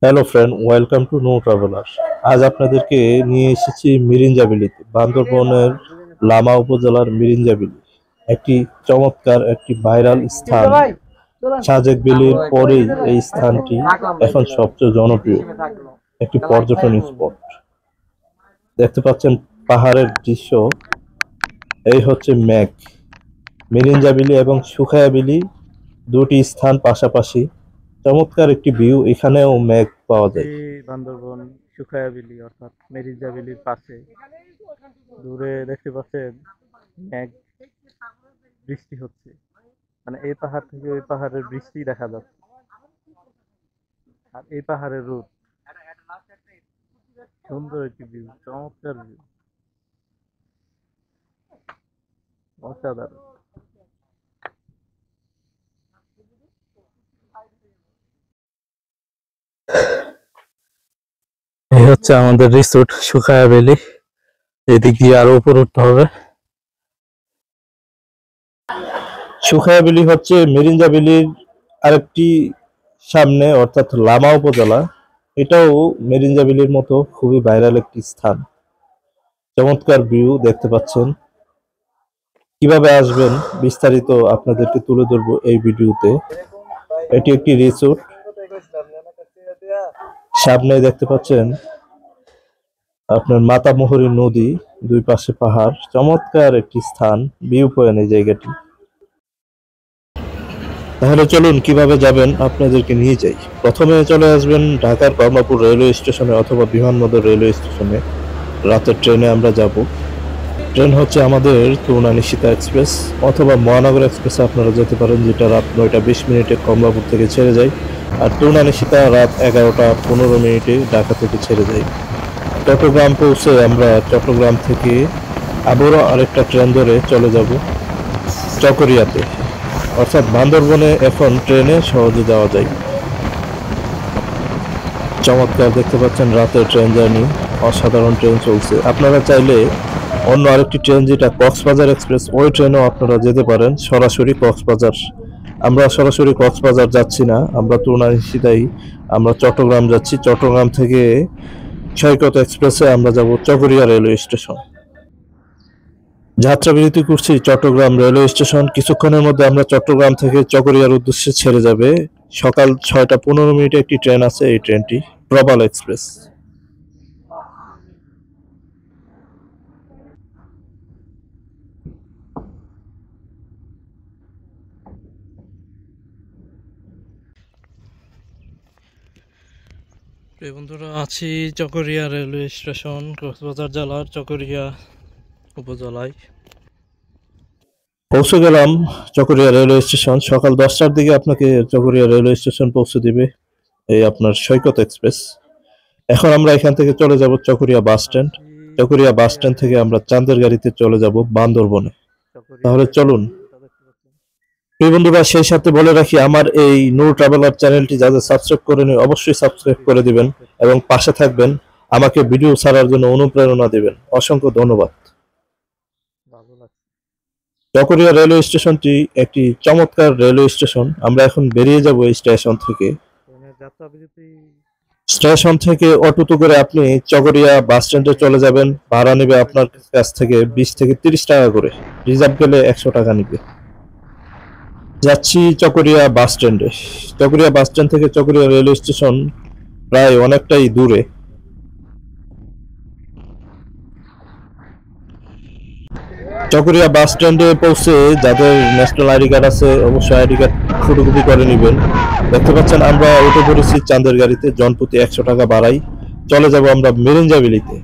Hello friend, welcome to know traveller. আজ আপনাদেরকে নিয়ে এসেছি মিরিঞ্জাবিলিতে, বান্দরবনের লামা উপজেলার মিরিঞ্জাবিলি। একটি চমৎকার, একটি ভাইরাল স্থান। সাজেক বিলির পরেই এই স্থানটি এখন সবচেয়ে জনপ্রিয় একটি পর্যটন স্পট। দেখতে পাচ্ছেন পাহাড়ের দৃশ্য। এই হচ্ছে মেঘ। মিরিঞ্জাবিলি এবং সুখায়াবিলি দুটি স্থান পাশাপাশি। চমৎকার একটি ভিউ। এখানেও মেঘ পাওয়া যায়। বান্দরবন সুখায়াবিলি অর্থাৎ মেরিজাবিলির পাশে দূরে দেখতে পাচ্ছেন মেঘ, বৃষ্টি হচ্ছে। মানে এই পাহাড় থেকে ওই পাহাড়ের বৃষ্টি দেখা যাচ্ছে, আর এই পাহাড়ের রূপ সুন্দর একটি ভিউ, চমৎকার ভিউ, অসাধারণ। এই হচ্ছে আমাদের রিসোর্ট সুখায়াবিলি। এদিক দিয়ে আরো উপরে উঠতে হবে। সুখায়াবিলি হচ্ছে মিরিঞ্জাবিলির আরেকটি সামনে, অর্থাৎ লামা উপজেলা। এটাও মিরিঞ্জাবিলির মতো খুবই ভাইরাল একটি স্থান। চমৎকার ভিউ দেখতে পাচ্ছেন। কিভাবে আসবেন বিস্তারিত আপনাদেরকে তুলে ধরবো এই ভিডিওতে। এটি একটি রিসোর্ট। সামনে দেখতে পাচ্ছেন আপনার মাতামুহুরী নদী, দুই পাশে পাহাড়। চমৎকার একটি স্থান, ভিউ পয়েন্ট এই জায়গাটি। তাহলে চলুন কিভাবে যাবেন আপনাদেরকে নিয়ে যাই। প্রথমে চলে আসবেন ঢাকার কমলাপুর রেলওয়ে স্টেশনে অথবা বিমানবন্দর রেলওয়ে স্টেশনে। রাতের ট্রেনে আমরা যাব। ট্রেন হচ্ছে আমাদের তুনা নিশিতা এক্সপ্রেস অথবা মহানগর এক্সপ্রেসে আপনারা যেতে পারেন, যেটা রাত 9টা 20 মিনিটে কমলাপুর থেকে ছেড়ে যায়। আর তুনা নিশিতা রাত 11টা 15 মিনিটে ঢাকা থেকে ছেড়ে যায়। চট্টগ্রাম পৌঁছে আমরা চট্টগ্রাম থেকে আবারও আরেকটা ট্রেন ধরে চলে যাব চকরিয়াতে। অর্থাৎ বান্দরবনে এখন ট্রেনে সহজে যাওয়া যায়। চমৎকার দেখতে পাচ্ছেন রাতের ট্রেন জার্নি, অসাধারণ ট্রেন চলছে। আপনারা চাইলে অন্য আরেকটি ট্রেন যেটা কক্সবাজার এক্সপ্রেস, ওই ট্রেনেও আপনারা যেতে পারেন সরাসরি কক্সবাজার। আমরা সরাসরি কক্সবাজার যাচ্ছি না, আমরা তুনানিশিতাই আমরা চট্টগ্রাম যাচ্ছি। চট্টগ্রাম থেকে সৈকত এক্সপ্রেসে আমরা যাব চকরিয়া রেলওয়ে স্টেশন। যাত্রা বিরতি করছি চট্টগ্রাম রেলওয়ে স্টেশন। কিছুক্ষণের মধ্যে আমরা চট্টগ্রাম থেকে চকরিয়ার উদ্দেশ্যে ছেড়ে যাবে। সকাল 6টা 15 মিনিটে একটি ট্রেন আছে, এই ট্রেনটি প্রবাল এক্সপ্রেস। বন্ধুরা, আছি চকরিয়া রেলওয়ে স্টেশন, কক্সবাজার জেলার চকরিয়া উপজেলায়। পৌঁছে গেলাম চকরিয়া রেলওয়ে স্টেশন। সকাল 10টার দিকে আপনাকে চকরিয়া রেলওয়ে স্টেশন পৌঁছে দিবে এই আপনার সৈকত এক্সপ্রেস। এখন আমরা এখান থেকে চলে যাব Chakaria bus stand. Chakaria bus stand থেকে আমরা চাঁদের গাড়িতে চলে যাব বান্দরবনে। তাহলে চলুন। প্রিয় বন্ধুরা, সেই সাথে বলে রাখি, আমার এই নূর ট্রাভেলার চ্যানেলটি যাদের সাবস্ক্রাইব করেনি অবশ্যই সাবস্ক্রাইব করে দিবেন এবং পাশে থাকবেন, আমাকে ভিডিও ছাড়ার জন্য অনুপ্রেরণা দিবেন। অসংখ্য ধন্যবাদ। চকরিয়া রেলওয়ে স্টেশনটি একটি চমৎকার রেলওয়ে স্টেশন। আমরা এখন বেরিয়ে যাব এই স্টেশন থেকে। স্টেশন থেকে অটোতে করে আপনি চকরিয়া বাস স্ট্যান্ডে চলে যাবেন। ভাড়া নেবে আপনার কাছ থেকে 20 থেকে 30 টাকা করে, রিজার্ভ গেলে 100 টাকা নিবে। যাচ্ছি চকরিয়া বাস স্ট্যান্ডে। চকরিয়া বাস স্ট্যান্ড থেকে চকরিয়া রেলওয়ে স্টেশন প্রায় অনেকটাই দূরে। চকরিয়া বাস স্ট্যান্ডে পৌঁছে যাদের ন্যাশনাল আইডি কার্ড আছে অবশ্যই আইডি কার্ড ফটোকপি করে নেবেন। দেখতে পাচ্ছেন আমরা উঠে পড়েছি চাঁদের গাড়িতে। জনপ্রতি 100 টাকা বাড়াই চলে যাব আমরা মিরিঞ্জাবিলিতে।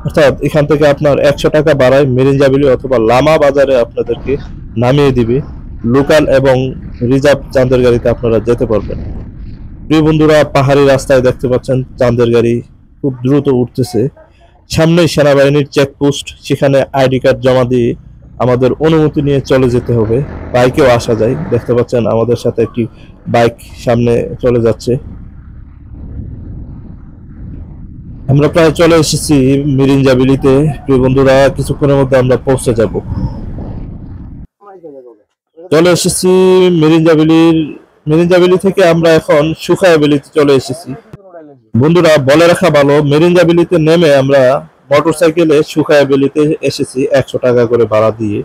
অর্থাৎ এখান থেকে আপনার 100 টাকা বাড়ায় মিরিঞ্জাবিলি অথবা লামা বাজারে আপনাদেরকে নামিয়ে দিবে। লোকাল এবং রিজার্ভ চাঁদের গাড়িতে আপনারা যেতে পারবেন। প্রিয় বন্ধুরা, পাহাড়ি রাস্তায় দেখতে পাচ্ছেন চাঁদের গাড়ি খুব দ্রুত উঠতেছে। সামনেই সেনাবাহিনীর চেকপোস্ট, সেখানে আইডি কার্ড জমা দিয়ে আমাদের অনুমতি নিয়ে চলে যেতে হবে। বাইকেও আসা যায়। দেখতে পাচ্ছেন আমাদের সাথে একটি বাইক সামনে চলে যাচ্ছে। আমরা প্রায় চলে এসেছি মিরিঞ্জাবিলিতে। প্রিয় বন্ধুরা, কিছুক্ষণের মধ্যে আমরা পৌঁছে যাব। চলে এসেছি মিরিঞ্জাবিলি থেকে আমরা এখন সুখায়াবিলিতে চলে এসেছি। বন্ধুরা বলে রাখা ভালো, মেরিঞ্জা ভ্যালিতে নেমে আমরা মোটরসাইকেলে সুখায়া ভ্যালিতে এসেছি 100 টাকা করে ভাড়া দিয়ে।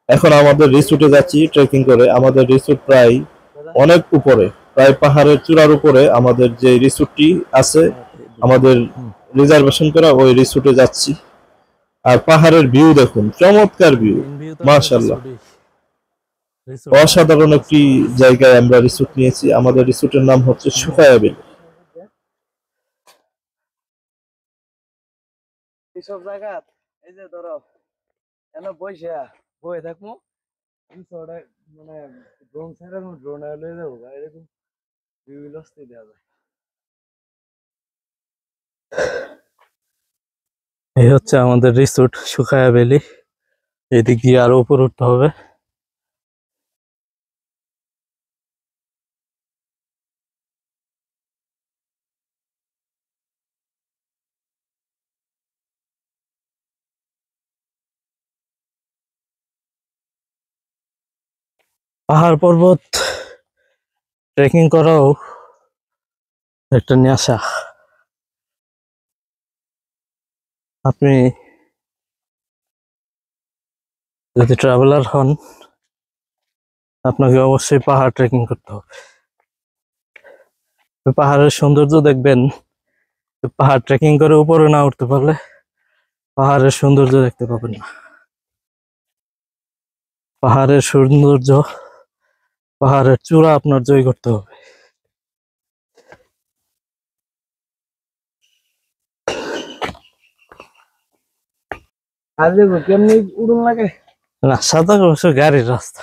এখন আমাদের রিসোর্টে যাচ্ছি ট্রেকিং করে। আমাদের রিসোর্ট প্রায় অনেক উপরে, প্রায় পাহাড়ের চূড়ার উপরে আমাদের যে রিসোর্টটি আছে, আমাদের রিজার্ভেশন করা ওই রিসোর্টে যাচ্ছি। আর পাহাড়ের ভিউ দেখুন, চমৎকার ভিউ, মাশাআল্লাহ। অসাধারণ একটি জায়গায় আমরা রিসোর্ট নিয়েছি। আমাদের রিসোর্টের নাম হচ্ছে সুখায়া ভ্যালি। এইসব জায়গা এই যে ধরো এনে বইসা বই থাকবো মানে ড্রোন ছাড়া ড্রোন লয়ে যাবো এরকম বিভিন্ন দেওয়া যায়। এই হচ্ছে আমাদের রিসোর্ট সুখায়া ভ্যালি। এদিক দিয়ে আরো উপর উঠতে হবে। পাহাড় পর্বত ট্রেকিং করাও একটা নেশা। আপনি যদি ট্রাভেলার হন, আপনাকে অবশ্যই পাহাড় ট্রেকিং করতে হবে। পাহাড়ের সৌন্দর্য দেখবেন। পাহাড় ট্রেকিং করে উপরে না উঠতে পারলে পাহাড়ের সৌন্দর্য দেখতে পাবেন না। পাহাড়ের সৌন্দর্য, পাহাড়ের চূড়া আপনার জয় করতে হবে। আর দেখো কেমনি উড়ুন লাগে না, সাদা অবশ্য গাড়ির রাস্তা।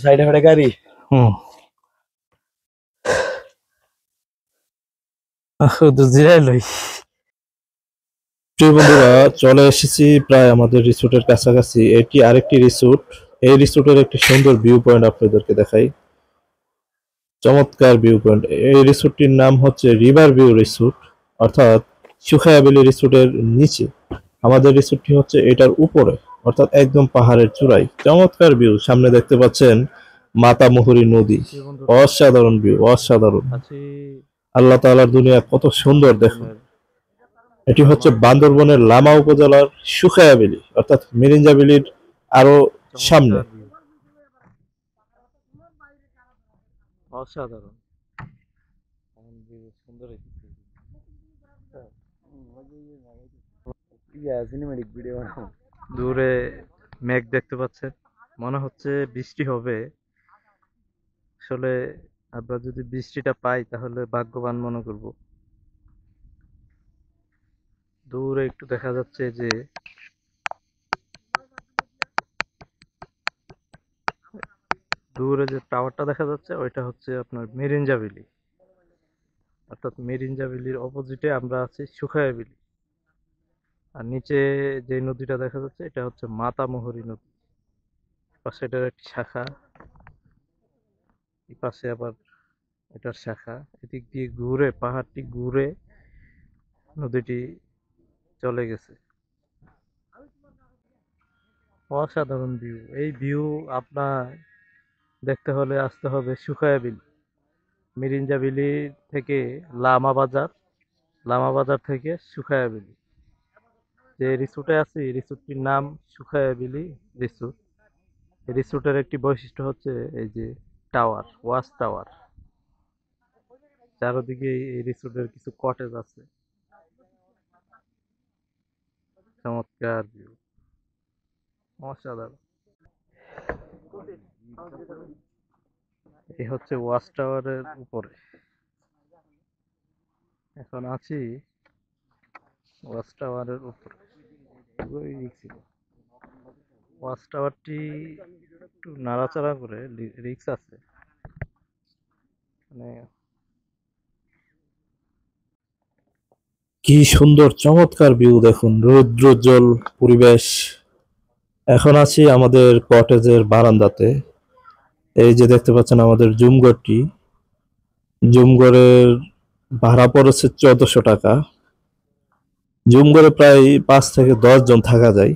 সাইডে ফাইডে গাড়ি। শুধু জিরাই লই। প্রিয় বন্ধুরা, চলে এসেছি প্রায় আমাদের রিসোর্টের কাছাকাছি। এটি আরেকটি রিসোর্ট। এই রিসোর্টের একটি সুন্দর ভিউ পয়েন্ট আপনাদেরকে দেখাই। চমৎকার ভিউ পয়েন্ট। এই রিসোর্টটির নাম হচ্ছে রিভার ভিউ রিসোর্ট, অর্থাৎ সুখায়া ভ্যালি রিসোর্টের নিচে। আমাদের রিসোর্টটি হচ্ছে এটার উপরে, অর্থাৎ একদম পাহাড়ের চূড়ায়। চমৎকার ভিউ। সামনে দেখতে পাচ্ছেন মাতামুহুরী নদী। অসাধারণ ভিউ, অসাধারণ। আল্লাহ তাআলার দুনিয়া কত সুন্দর দেখুন। এটি হচ্ছে বান্দরবনের লামা উপজেলার সুখায়া ভ্যালি, অর্থাৎ মেরিঞ্জা ভ্যালির আরো সামনে। অসাধারণ সিনেমেটিক ভিডিও। দূরে মেঘ দেখতে পাচ্ছেন, মনে হচ্ছে বৃষ্টি হবে। আসলে আমরা যদি বৃষ্টিটা পাই তাহলে ভাগ্যবান মনে করব। দূরে একটু দেখা যাচ্ছে যে দূরে যে টাওয়ারটা দেখা যাচ্ছে ওইটা হচ্ছে আপনার মেরিঞ্জা ভ্যালি, অর্থাৎ মেরিঞ্জা ভ্যালির অপোজিটে আমরা আছি সুখায়া ভ্যালি। আর নিচে যে নদীটা দেখা যাচ্ছে এটা হচ্ছে মাতামুহুরী নদী। পাশে এটার একটি শাখা, এই পাশে আবার এটার শাখা। এদিক দিয়ে ঘুরে পাহাড়টি ঘুরে নদীটি চলে গেছে। অসাধারণ ভিউ। এই ভিউ আপনার দেখতে হলে আসতে হবে সুখায়া ভ্যালি। মিরিঞ্জা ভ্যালি থেকে লামা বাজার, লামা বাজার থেকে সুখায়া ভ্যালি। যে রিসোর্টে আছি রিসোর্টটির নাম সুখায়া ভ্যালি রিসোর্ট। এই রিসোর্টের একটি বৈশিষ্ট্য হচ্ছে এই যে টাওয়ার, ওয়াচ টাওয়ার। চারদিকে এই রিসোর্টের কিছু কটেজ আছে। চমৎকার ভিউ, অসাধারণ। এই হচ্ছে ওয়াচ টাওয়ারের উপরে। এখন আছি ওয়াচ টাওয়ারের উপরে। ওয়াচ টাওয়ারটি একটু নাড়াচাড়া করে, রিক্স আছে। মানে কি সুন্দর চমৎকার ভিউ দেখুন, রৌদ্রোজ্জ্বল পরিবেশ। এখন আছি আমাদের কটেজের বারান্দাতে। এই যে দেখতে পাচ্ছেন আমাদের জুমঘরটি। জুমঘরের ভাড়া পড়েছে 1400 টাকা। জুমঘরে প্রায় 5 থেকে 10 জন থাকা যায়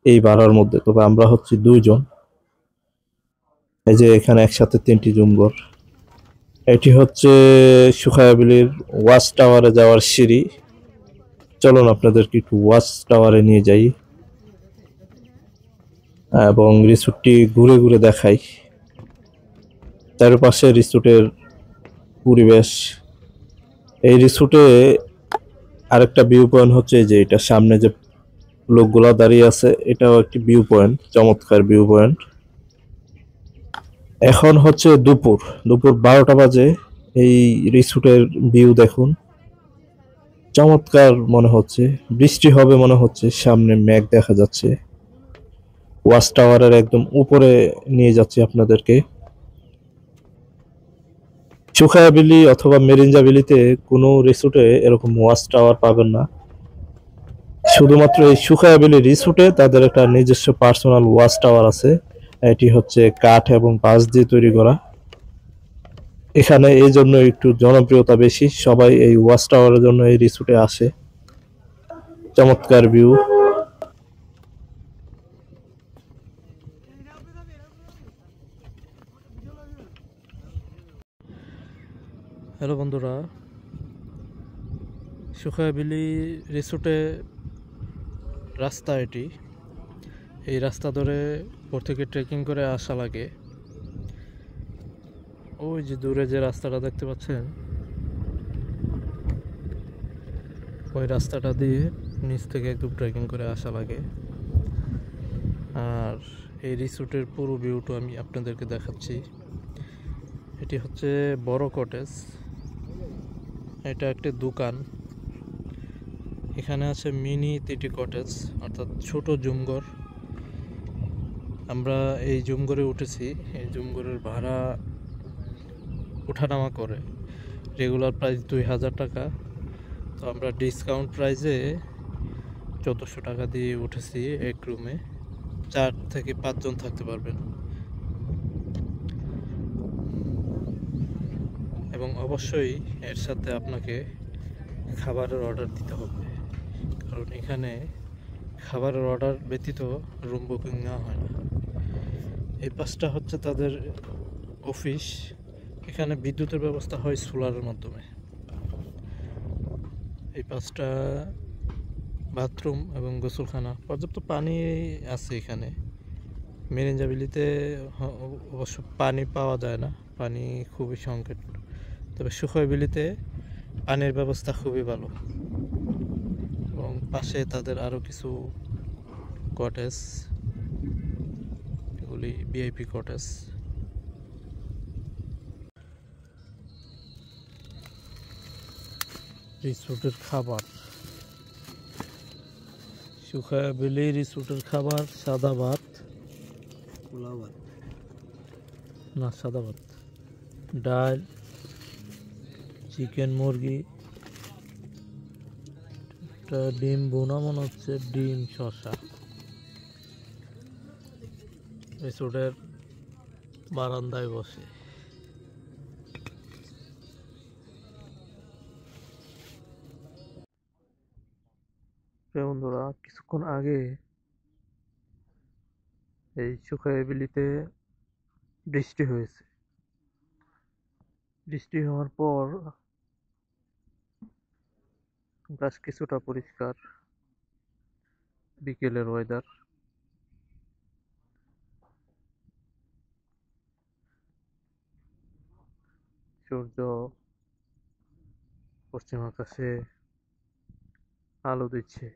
এই ভাড়ার মধ্যে, তবে আমরা হচ্ছি 2 জন। এই যে এখানে একসাথে 3টি জুমঘর। এটি হচ্ছে সুখায়াবিলির ওয়াচ টাওয়ারে যাওয়ার সিঁড়ি। চলুন আপনাদেরকে একটু ওয়াচ টাওয়ারে নিয়ে যাই এবং রিসোর্টটি ঘুরে ঘুরে দেখাই। চারপাশে রিসোর্টের পরিবেশ। এই রিসোর্টে আরেকটা ভিউ পয়েন্ট হচ্ছে যে এটা সামনে যে লোকগুলা দাঁড়িয়ে আছে, এটাও একটি ভিউ পয়েন্ট, চমৎকার ভিউ পয়েন্ট। এখন হচ্ছে দুপুর দুপুর 12টা বাজে। এই রিসোর্টের ভিউ দেখুন, চমৎকার মনে হচ্ছে। বৃষ্টি হবে মনে হচ্ছে, সামনে মেঘ দেখা যাচ্ছে। ওয়াচ টাওয়ারের একদম উপরে নিয়ে যাচ্ছি আপনাদেরকে। সুখায়াবিলি অথবা মেরিঞ্জাবিলিতে কোনো রিসোর্টে এরকম ওয়াচ টাওয়ার পাবেন না। শুধুমাত্র এই সুখায়াবিলি রিসোর্টে তাদের একটা নিজস্ব পার্সোনাল ওয়াচ টাওয়ার আছে। এটি হচ্ছে কাঠ এবং বাঁশ দিয়ে তৈরি করা। এখানে এই জন্য একটু জনপ্রিয়তা বেশি, সবাই এই ওয়াচ টাওয়ারের জন্য এই রিসোর্টে আসে। চমৎকার ভিউ। হ্যালো বন্ধুরা, সুখায়াবিলি রিসোর্টে রাস্তা এটি। এই রাস্তা ধরে উপর থেকে ট্রেকিং করে আসা লাগে। ওই যে দূরে যে রাস্তাটা দেখতে পাচ্ছেন, ওই রাস্তাটা দিয়ে নিচ থেকে একদম ট্রেকিং করে আসা লাগে। আর এই রিসোর্টের পুরো ভিউটা আমি আপনাদেরকে দেখাচ্ছি। এটি হচ্ছে বড় কটেজ। এটা একটি দোকান। এখানে আছে মিনি তিটি কটেজ, অর্থাৎ ছোট জুমঘর। আমরা এই জুমঘরে উঠেছি। এই জুমঘরের ভাড়া ওঠানামা করে, রেগুলার প্রাইস 2000 টাকা। তো আমরা ডিসকাউন্ট প্রাইসে 1400 টাকা দিয়ে উঠেছি। এক রুমে 4 থেকে 5 জন থাকতে পারবেন। এবং অবশ্যই এর সাথে আপনাকে খাবারের অর্ডার দিতে হবে, কারণ এখানে খাবারের অর্ডার ব্যতীত রুম বুকিং নেওয়া হয় না। এই পাশটা হচ্ছে তাদের অফিস। এখানে বিদ্যুতের ব্যবস্থা হয় সোলারের মাধ্যমে। এই পাশটা বাথরুম এবং গোসলখানা, পর্যাপ্ত পানি আছে এখানে। মেরিঞ্জাবিলিতে অবশ্য পানি পাওয়া যায় না, পানি খুবই সংকট। তবে সুখায়াবিলিতে পানির ব্যবস্থা খুবই ভালো। এবং পাশে তাদের আরও কিছু কটেজ, এগুলি ভিআইপি কটেজ। রিসোর্টের খাবার, সুখায়াবিলি রিসোর্টের খাবার সাদা ভাত, পোলাও ভাত, না সাদা ভাত, ডাল, চিকেন, মুরগি, একটা ডিম বোনা মনে হচ্ছে, ডিম, শসা। রিসোর্টের বারান্দায় বসে। বন্ধুরা, কিছুক্ষণ আগে এই সুখায়াবিলিতে বৃষ্টি হয়েছে। বৃষ্টি হওয়ার পর আকাশ কিছুটা পরিষ্কার। বিকেলের ওয়েদার। সূর্য পশ্চিম আকাশে আলো দিচ্ছে।